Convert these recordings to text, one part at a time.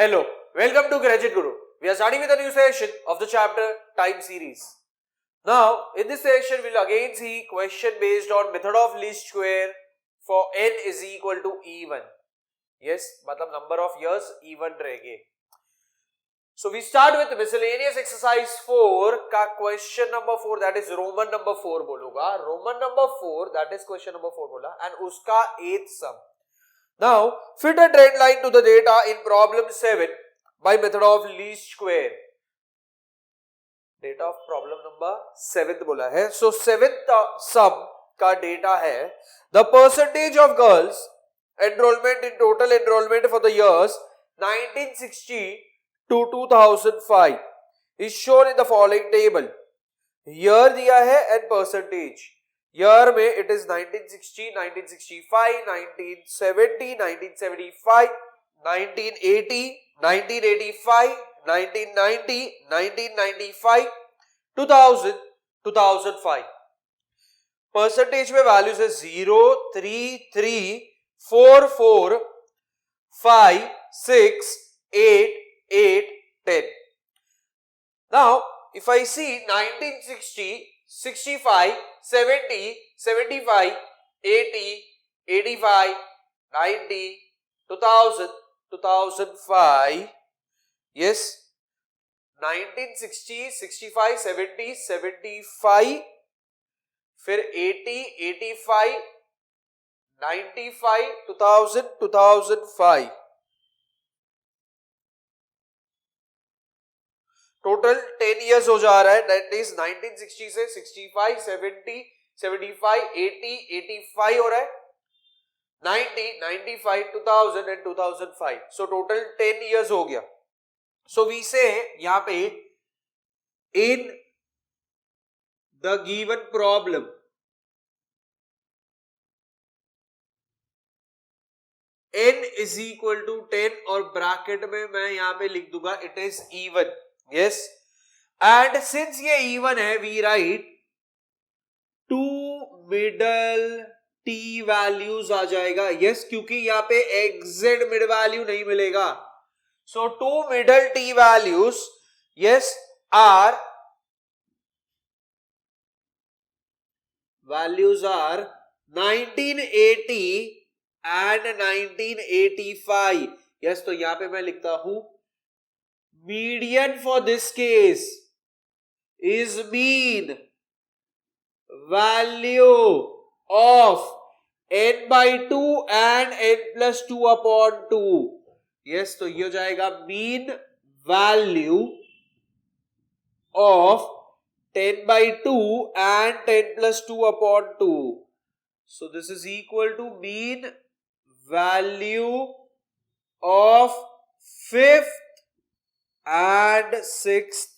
Hello, welcome to Graduate Guru. We are starting with a new session of the chapter Time Series. Now, in this session, we will again see question based on method of least square for n is equal to even. Yes, मतलब number of years even रहेंगे. So we start with miscellaneous exercise 4 का question number 4, that is Roman number 4 बोलूँगा. Roman number 4, that is question number 4 बोला, and उसका 8th sum. Now, fit a trend line to the data in problem 7 by method of least square. Data of problem number 7 बोला है. So 7th sum का data है the percentage of girls enrollment in total enrollment for the years 1960 to 2005 is shown in the following table. Year दिया है and percentage. Year में it is 1960, 1965, 1970, 1975, 1980, 1985, 1990, 1995, 2000, 2005. Percentage में values है 0, 3, 3, 4, 4, 5, 6, 8, 8, 10. Now, if I see 1960, 65, 70, 75, 80, 85, 90, 2000, 2005, yes, 1960, 65, 70, 75, फिर 80, 85, 95, 2000, 2005. Total 10 years हो जा रहा है. दैट इज 1960 से 65, 70, 75, 80, 85 हो रहा है. 90, 95, 2000 एंड 2005. सो टोटल 10 इयर्स हो गया. सो वी से यहां पे in the given problem n is equal to 10 और ब्रैकेट में मैं यहां पे लिख दूंगा it is even. Yes, and since ये even है, we write two middle t values आ जाएगा. Yes, क्योंकि यहाँ पे exit mid value नहीं मिलेगा. So two middle t values, yes, are 1980 and 1985. Yes, तो यहाँ पे मैं लिखता हूं median for this case is mean value of n by 2 and n plus 2 upon 2. Yes, तो ये हो जाएगा mean value of 10 by 2 and 10 plus 2 upon 2. So this is equal to mean value of 5th and 6th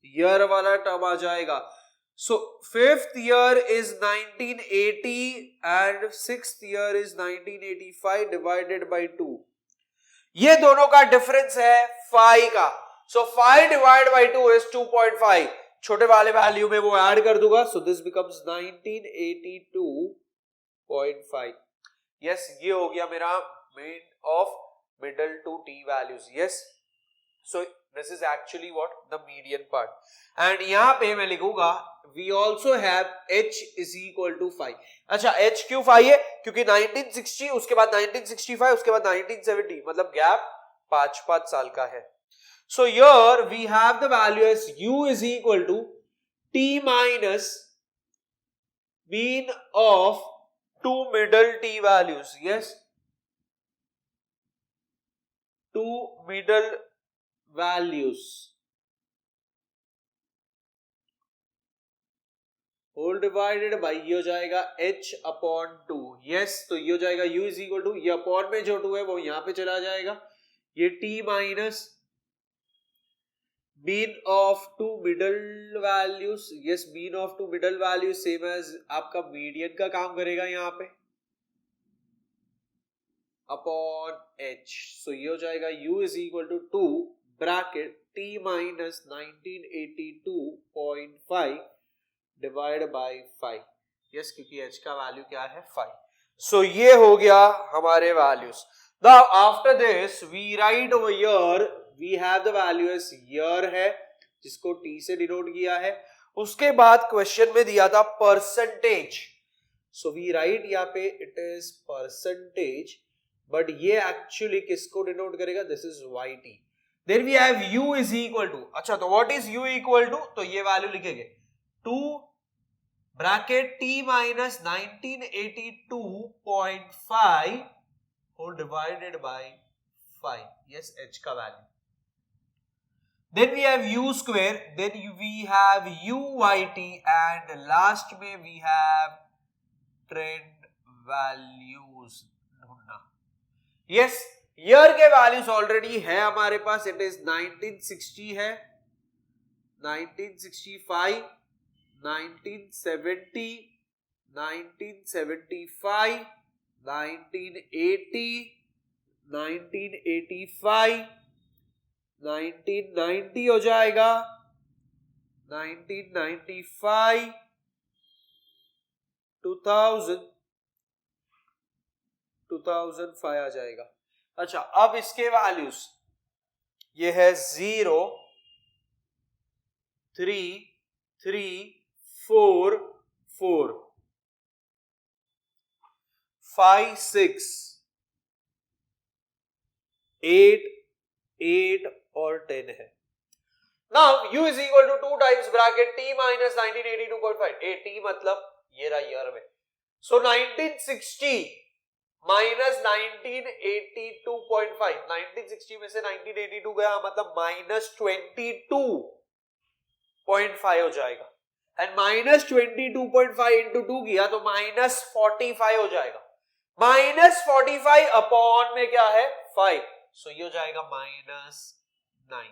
year वाला term आ जाएगा. So 5th year is 1980 and 6th year is 1985 divided by 2. ये दोनों का difference है 5 का. So 5 divided by 2 is 2.5. छोटे वाले value में वो ऐड कर दूंगा. So this becomes 1982.5. Yes, ये हो गया मेरा mean of middle to t values. Yes, so this is actually what the median part. And यहाँ पे मैं लिखूंगा we also have h is equal to 5. अच्छा, h क्यों 5 है? क्योंकि 1960 उसके बाद 1965 उसके बाद 1970 मतलब गैप 5 साल का है. So here we have the value as u is equal to t minus mean of two middle t values. Yes, two middle values whole divided by ये हो जाएगा h अपॉन 2. यस, तो ये हो जाएगा u इज इक्वल टू ये upon में जो 2 है वो यहां पे चला जाएगा. ये t minus mean of two middle values. Yes, mean of two middle values same as आपका मीडियन का काम करेगा यहां पे अपॉन h. सो ये हो जाएगा u is equal to 2 bracket t minus 1982.5 divide by 5. Yes, क्योंकि h का वैल्यू क्या है 5. सो ये हो गया हमारे values. Now after this we write over here, we have the value as year है जिसको T से डिनोट किया है. उसके बाद क्वेश्चन में दिया था परसेंटेज, सो वी राइट यहाँ पे इट इज परसेंटेज, बट ये एक्चुअली किसको डिनोट करेगा, this is YT. Then we have U is equal to, अच्छा तो what is U equal to, तो ये वैल्यू लिखेंगे 2 bracket T minus 1982.5 whole divided by 5, yes H का value. Then we have U square, then we have UYT, and last में we have trend values ढूंढना. Yes, year के values already है हमारे पास, it is 1960 है, 1965, 1970, 1975, 1980, 1985, 1990 हो जाएगा, 1995, 2000, 2005 आ जाएगा. अच्छा अब इसके वैल्यूज ये है 0, 3, 3, 4, 4, 5, 6, 8, 8 और 10 है. Now U is equal to 2 times bracket T minus 1982.5. T मतलब ये रहा ईयर में. So 1960 minus 1982.5. 1960 में से 1982 गया मतलब minus 22.5 हो जाएगा. And minus 22.5 into 2 किया तो minus 45 हो जाएगा. Minus 45 upon में क्या है 5. So ये हो जाएगा -9.